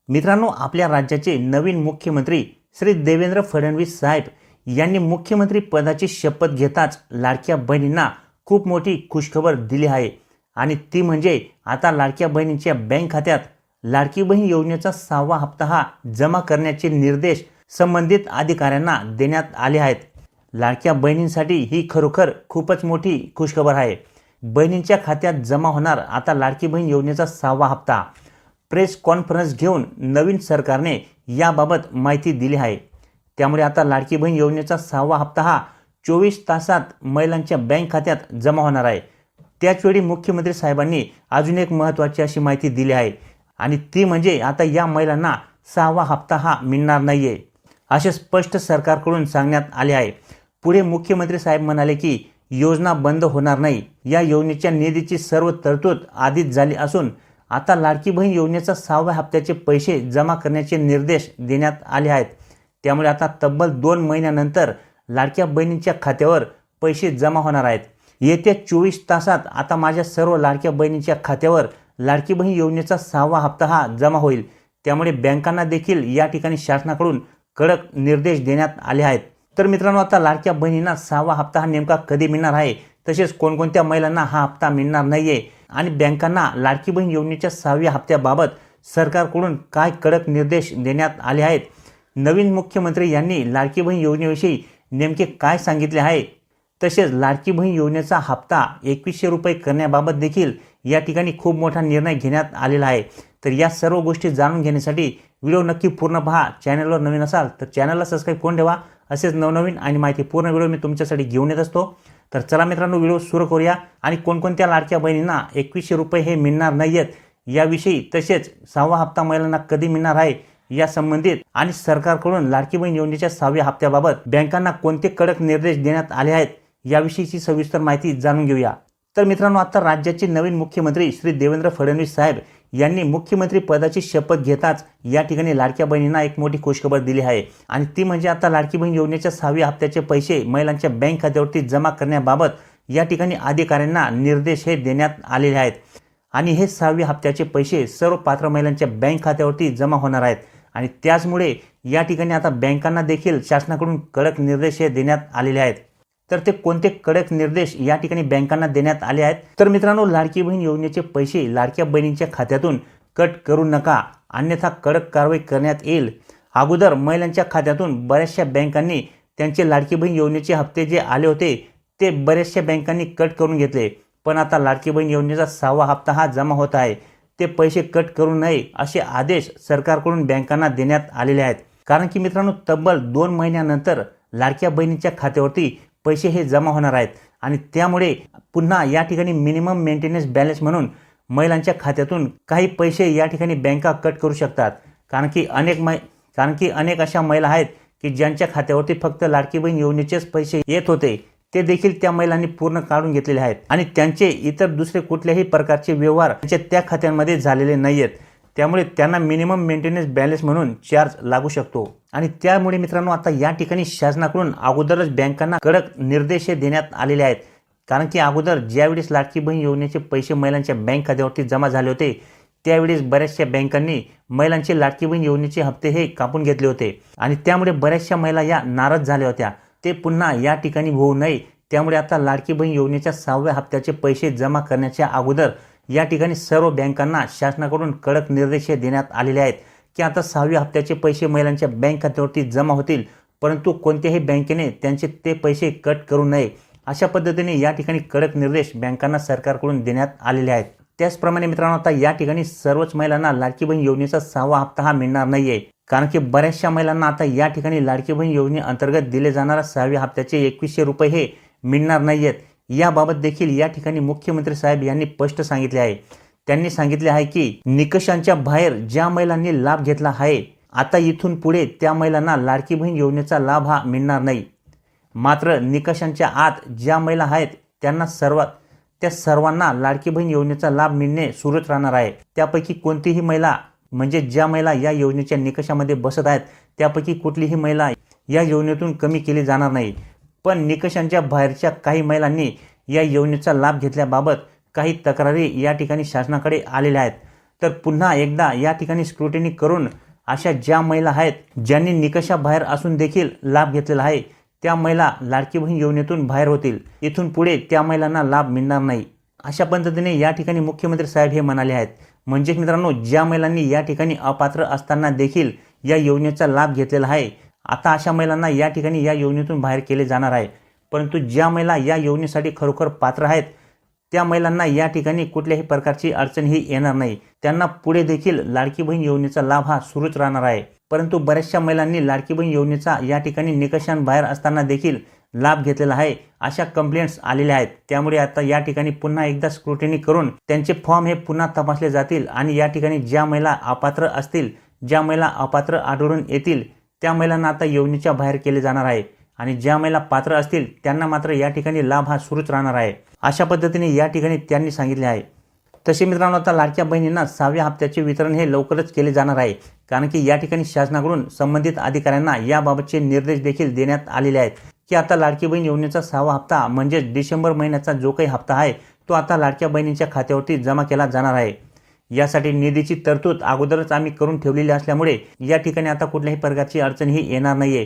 मित्रांनो, आपल्या राज्याचे नवीन मुख्यमंत्री श्री देवेंद्र फडणवीस साहेब यांनी मुख्यमंत्री पदाची शपथ घेताच लाडक्या बहिणींना खूप मोठी खुशखबर दिली आहे आणि ती म्हणजे आता लाडक्या बहिणींच्या बँक खात्यात लाडकी बहीण योजनेचा 6वा हप्ता हा जमा करण्याचे निर्देश संबंधित अधिकाऱ्यांना देण्यात आले आहेत। लाडक्या बहिणींसाठी ही खरोखर खूपच मोठी खुशखबर आहे। बहिणींच्या खात्यात जमा होणार आता लाडकी बहीण योजनेचा 6वा हप्ता। प्रेस कॉन्फरन्स घेऊन नवीन सरकारने याबाबत माहिती दिली आहे। त्यामुळे आता लाडकी बहीण योजनेचा 6वा हप्ता हा 24 तासात महिलांच्या बँक खात्यात जमा होणार आहे। त्याचवेळी मुख्यमंत्री साहेबांनी अजून एक महत्त्वाची अशी माहिती दिली आहे आणि ती म्हणजे आता या महिलांना 6वा हप्ता हा मिळणार नाहीये असे स्पष्ट सरकारकडून सांगण्यात आले आहे। पुढे मुख्यमंत्री साहेब म्हणाले की योजना बंद होणार नाही। या योजनेच्या निधीची सर्व तरतूद आधीच झाली असून आता लाडकी बहीण योजनेचा 6व्या हप्त्याचे पैसे जमा करण्याचे निर्देश देण्यात आले आहेत। त्यामुळे आता तब्बल 2 महिन्यानंतर लाडक्या बहिणींच्या खात्यावर पैसे जमा होणार आहेत। येत्या 24 तासात आता माझ्या सर्व लाडक्या बहिणींच्या खात्यावर लाडकी बहीण योजनेचा 6वा हप्ता हा जमा होईल। त्यामुळे बँकांना देखील या ठिकाणी शासनाकडून कडक निर्देश देण्यात आले आहेत। तर मित्रांनो, आता लाडक्या बहिणींना 6वा हप्ता हा नेमका कधी मिळणार आहे, तसेच कोणकोणत्या महिलांना हा हप्ता मिळणार नाहीये आणि बँकांना लाडकी बहीण योजनेच्या 6व्या हप्त्याबाबत सरकारकडून काय कडक निर्देश देण्यात आले आहेत, नवीन मुख्यमंत्री यांनी लाडकी बहीण योजनेविषयी नेमके काय सांगितले आहे, तसेच लाडकी बहीण योजनेचा हप्ता 2100 रुपये करण्याबाबत देखील या ठिकाणी खूप मोठा निर्णय घेण्यात आलेला आहे। तर या सर्व गोष्टी जाणून घेण्यासाठी व्हिडिओ नक्की पूर्ण पहा। चॅनलवर नवीन असाल तर चॅनलला सबस्क्राईब करून ठेवा। असेच नवनवीन आणि माहितीपूर्ण व्हिडिओ मी तुमच्यासाठी घेऊन येत असतो। तर चला मित्रांनो, व्हिडिओ सुरू करूया आणि कोणकोणत्या लाडक्या बहिणींना 2100 रुपये हे मिळणार नाहीयेत याविषयी, तसेच 6वा हप्ता महिलांना कधी मिळणार आहे या संबंधित आणि सरकारकडून लाडकी बहीण योजनेच्या 6व्या हप्त्याबाबत बँकांना कोणते कडक निर्देश देण्यात आले आहेत याविषयीची सविस्तर माहिती जाणून घेऊया। तर मित्रांनो, आता राज्याचे नवीन मुख्यमंत्री श्री देवेंद्र फडणवीस साहेब यांनी मुख्यमंत्री पदाची शपथ घेताच या ठिकाणी लाडक्या बहिणींना एक मोठी खुशखबर दिली आहे आणि ती म्हणजे आता लाडकी बहीण योजनेच्या 6व्या हप्त्याचे पैसे महिलांच्या बँक खात्यावरती जमा करण्याबाबत या ठिकाणी अधिकाऱ्यांना निर्देश हे देण्यात आलेले आहेत आणि हे 6व्या हप्त्याचे पैसे सर्व पात्र महिलांच्या बँक खात्यावरती जमा होणार आहेत आणि त्याचमुळे या ठिकाणी आता बँकांना देखील शासनाकडून कडक निर्देश हे देण्यात आलेले आहेत। तर ते कोणते कडक निर्देश या ठिकाणी बँकांना देण्यात आले आहेत, तर मित्रांनो, लाडकी बहीण योजनेचे पैसे लाडक्या बहिणींच्या खात्यातून कट करू नका, अन्यथा कडक कारवाई करण्यात येईल। अगोदर महिलांच्या खात्यातून बऱ्याचशा बँकांनी त्यांचे लाडकी बहीण योजनेचे हप्ते जे आले होते ते बऱ्याचशा बँकांनी कट करून घेतले, पण आता लाडकी बहीण योजनेचा 6वा हप्ता हा जमा होत आहे, ते पैसे कट करू नये असे आदेश सरकारकडून बँकांना देण्यात आलेले आहेत। कारण की मित्रांनो, तब्बल 2 महिन्यानंतर लाडक्या बहिणींच्या खात्यावरती पैसे हे जमा होणार आहेत आणि त्यामुळे पुन्हा या ठिकाणी मिनिमम मेंटेनन्स बॅलन्स म्हणून महिलांच्या खात्यातून काही पैसे या ठिकाणी बँका कट करू शकतात। कारण की अनेक अशा महिला आहेत की ज्यांच्या खात्यावरती फक्त लाडकी बहीण योजनेचेच पैसे येत होते, ते देखील त्या महिलांनी पूर्ण काढून घेतलेले आहेत आणि त्यांचे इतर दुसरे कुठल्याही प्रकारचे व्यवहार त्या खात्यांमध्ये झालेले नाहीयेत। त्यामुळे त्यांना मिनिमम मेंटेनन्स बॅलन्स म्हणून चार्ज लागू शकतो आणि त्यामुळे मित्रांनो, आता या ठिकाणी शासनाकडून अगोदरच बँकांना कडक निर्देश देण्यात आलेले आहेत। कारण की अगोदर ज्यावेळेस लाडकी बहीण योजनेचे पैसे महिलांच्या बँक खात्यावरती जमा झाले होते त्यावेळेस बऱ्याचशा बँकांनी महिलांचे लाडकी बहीण योजनेचे हप्ते हे कापून घेतले होते आणि त्यामुळे बऱ्याचशा महिला या नाराज झाल्या होत्या। ते पुन्हा या ठिकाणी होऊ नये, त्यामुळे आता लाडकी बहीण योजनेच्या 6व्या हप्त्याचे पैसे जमा करण्याच्या अगोदर या ठिकाणी सर्व बँकांना शासनाकडून कडक निर्देश देण्यात आलेले आहेत की आता 6व्या हप्त्याचे पैसे महिलांच्या बँक खात्यावरती जमा होतील, परंतु कोणत्याही बँकेने त्यांचे ते पैसे कट करू नये अशा पद्धतीने या ठिकाणी कडक निर्देश बँकांना सरकारकडून देण्यात आलेले आहेत। त्याचप्रमाणे मित्रांनो, आता या ठिकाणी सर्वच महिलांना लाडकी बहीण योजनेचा 6वा हप्ता हा मिळणार नाहीये। कारण की बऱ्याचशा महिलांना आता या ठिकाणी लाडकी बहीण योजनेअंतर्गत दिले जाणाऱ्या 6व्या हप्त्याचे 2100 रुपये हे मिळणार नाहीयेत। याबाबत देखील या ठिकाणी मुख्यमंत्री साहेब यांनी स्पष्ट सांगितले आहे। त्यांनी सांगितले आहे की निकषांच्या बाहेर ज्या महिलांनी लाभ घेतला आहे, आता इथून पुढे त्या महिलांना लाडकी बहीण योजनेचा लाभ हा मिळणार नाही। मात्र निकषांच्या आत ज्या महिला आहेत त्या सर्वांना लाडकी बहीण योजनेचा लाभ मिळणे सुरूच राहणार आहे। त्यापैकी कोणतीही महिला म्हणजे ज्या महिला या योजनेच्या निकषामध्ये बसत आहेत त्यापैकी कुठलीही महिला या योजनेतून कमी केली जाणार नाही। पण निकषांच्या बाहेरच्या काही महिलांनी या योजनेचा लाभ घेतल्याबाबत काही तक्रारी या ठिकाणी शासनाकडे आलेल्या आहेत। तर पुन्हा एकदा या ठिकाणी स्क्रुटिनी करून अशा ज्या महिला आहेत ज्यांनी निकषाबाहेर असून देखील लाभ घेतलेला आहे त्या महिला लाडकी बहीण योजनेतून बाहेर होतील. इथून पुढे त्या महिलांना लाभ मिळणार नाही, अशा पद्धतीने या ठिकाणी मुख्यमंत्री साहेब हे म्हणाले आहेत. म्हणजेच मित्रांनो, ज्या महिलांनी या ठिकाणी अपात्र असताना देखील या योजनेचा लाभ घेतलेला आहे, आता अशा महिलांना या ठिकाणी या योजनेतून बाहेर केले जाणार आहे. परंतु ज्या महिला या योजनेसाठी खरोखर पात्र आहेत त्या महिलांना या ठिकाणी कुठल्याही प्रकारची अडचण ही येणार नाही. त्यांना पुढे देखील लाडकी बहीण योजनेचा लाभ हा सुरूच राहणार आहे. परंतु बऱ्याचशा महिलांनी लाडकी बहीण योजनेचा या ठिकाणी निकषांबाहेर असताना देखील लाभ घेतलेला आहे अशा कंप्लेंट्स आलेल्या आहेत. त्यामुळे आता या ठिकाणी पुन्हा एकदा स्क्रुटिनी करून त्यांचे फॉर्म हे पुन्हा तपासले जातील आणि या ठिकाणी ज्या महिला अपात्र असतील, ज्या महिला अपात्र आढळून येतील त्या महिलांना आता योजनेच्या बाहेर केले जाणार आहे आणि ज्या महिला पात्र असतील त्यांना मात्र या ठिकाणी लाभ हा सुरूच राहणार आहे, अशा पद्धतीने या ठिकाणी त्यांनी सांगितले आहे. तसे मित्रांनो, आता लाडक्या बहिणींना 6व्या हप्त्याचे वितरण हे लवकरच केले जाणार आहे, कारण की या ठिकाणी शासनाकडून संबंधित अधिकाऱ्यांना याबाबतचे निर्देश देखील देण्यात आलेले आहेत की आता लाडकी बहीण योजनेचा 6वा हप्ता म्हणजेच डिसेंबर महिन्याचा जो काही हप्ता आहे तो आता लाडक्या बहिणींच्या खात्यावरती जमा केला जाणार आहे. यासाठी निधीची तरतूद अगोदरच आम्ही करून ठेवलेली असल्यामुळे या ठिकाणी आता कुठल्याही प्रकारची अडचण ही येणार नाहीये.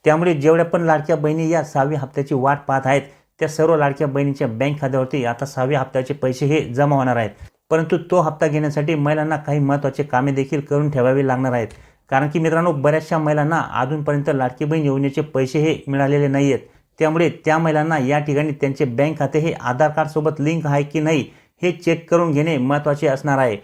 त्यामुळे जेवढ्या पण लाडक्या बहिणी या 6व्या हप्त्याची वाट पाहत आहेत त्या सर्व लाडक्या बहिणीच्या बँक खात्यावरती आता 6व्या हप्त्याचे पैसे हे जमा होणार आहेत. परंतु तो हप्ता घेण्यासाठी महिलांना काही महत्त्वाचे कामे देखील करून ठेवावी लागणार आहेत. कारण की मित्रांनो, बऱ्याचशा महिलांना अजूनपर्यंत लाडकी बहीण योजनेचे पैसे हे मिळालेले नाही आहेत. त्यामुळे त्या महिलांना या ठिकाणी त्यांचे बँक खाते हे आधार कार्ड सोबत लिंक आहे की नाही हे चेक करून घेणे महत्त्वाचे असणार आहे.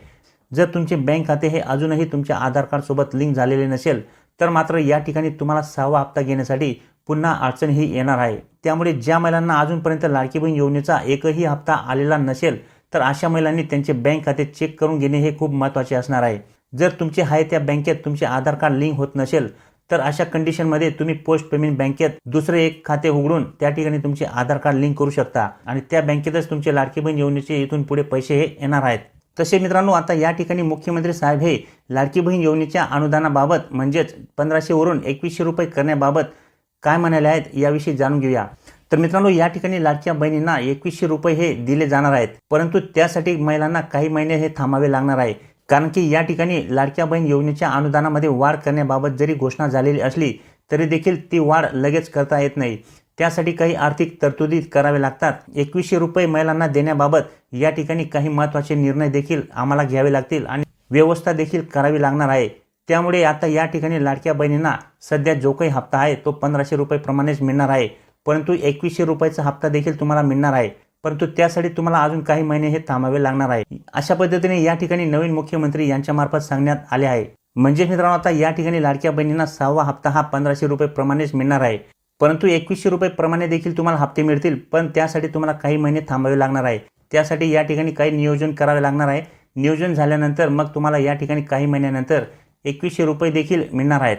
जर तुमचे बँक खाते हे अजूनही तुमच्या आधार कार्ड सोबत लिंक झालेले नसेल तर मात्र या ठिकाणी तुम्हाला 6वा हप्ता घेण्यासाठी पुन्हा अडचण ही येणार आहे. त्यामुळे ज्या महिलांना अजूनपर्यंत लाडकी बहीण योजनेचा एकही हप्ता आलेला नसेल तर अशा महिलांनी त्यांचे बँक खाते चेक करून घेणे हे खूप महत्त्वाचे असणार आहे. जर तुमचे आहे त्या बँकेत तुमचे आधार कार्ड लिंक होत नसेल तर अशा कंडिशनमध्ये तुम्ही पोस्ट पेमेंट बँकेत दुसरे एक खाते उघडून त्या ठिकाणी तुमचे आधार कार्ड लिंक करू शकता आणि त्या बँकेतच तुमचे लाडकी बहीण योजनेचे इथून पुढे पैसे हे येणार आहेत. तसे मित्रांनो, आता या ठिकाणी मुख्यमंत्री साहेब हे लाडकी बहीण योजनेच्या अनुदानाबाबत म्हणजेच 1500 वरून 2100 रुपये करण्याबाबत काय म्हणाले आहेत याविषयी जाणून घेऊया. तर मित्रांनो, या ठिकाणी लाडक्या बहिणींना 2100 रुपये हे दिले जाणार आहेत. परंतु त्यासाठी महिलांना काही महिने हे थांबावे लागणार आहे. कारण की या ठिकाणी लाडक्या बहीण योजनेच्या अनुदानामध्ये वाढ करण्याबाबत जरी घोषणा झालेली असली तरी देखील ती वाढ लगेच करता येत नाही. त्यासाठी काही आर्थिक तरतुदी करावे लागतात. 2100 रुपये महिलांना देण्याबाबत या ठिकाणी काही महत्त्वाचे निर्णय देखील आम्हाला घ्यावे लागतील आणि व्यवस्था देखील करावी लागणार आहे. त्यामुळे आता या ठिकाणी लाडक्या बहिणींना सध्या जो काही हप्ता आहे तो 1500 रुपये प्रमाणेच मिळणार आहे. परंतु 2100 रुपयाचा हप्ता देखील तुम्हाला मिळणार आहे. परंतु त्यासाठी तुम्हाला अजून काही महिने हे थांबावे लागणार आहे. अशा पद्धतीने या ठिकाणी नवीन मुख्यमंत्री यांच्यामार्फत सांगण्यात आले आहे. म्हणजे मित्रांनो, आता या ठिकाणी लाडक्या बहिणींना 6वा हप्ता हा 1500 रुपये प्रमाणेच मिळणार आहे. परंतु 2100 रुपये प्रमाणे देखील तुम्हाला हप्ते मिळतील, पण त्यासाठी तुम्हाला काही महिने थांबावे लागणार आहे. त्यासाठी या ठिकाणी काही नियोजन करावे लागणार आहे. नियोजन झाल्यानंतर मग तुम्हाला या ठिकाणी काही महिन्यानंतर 2100 रुपये देखील मिळणार आहेत.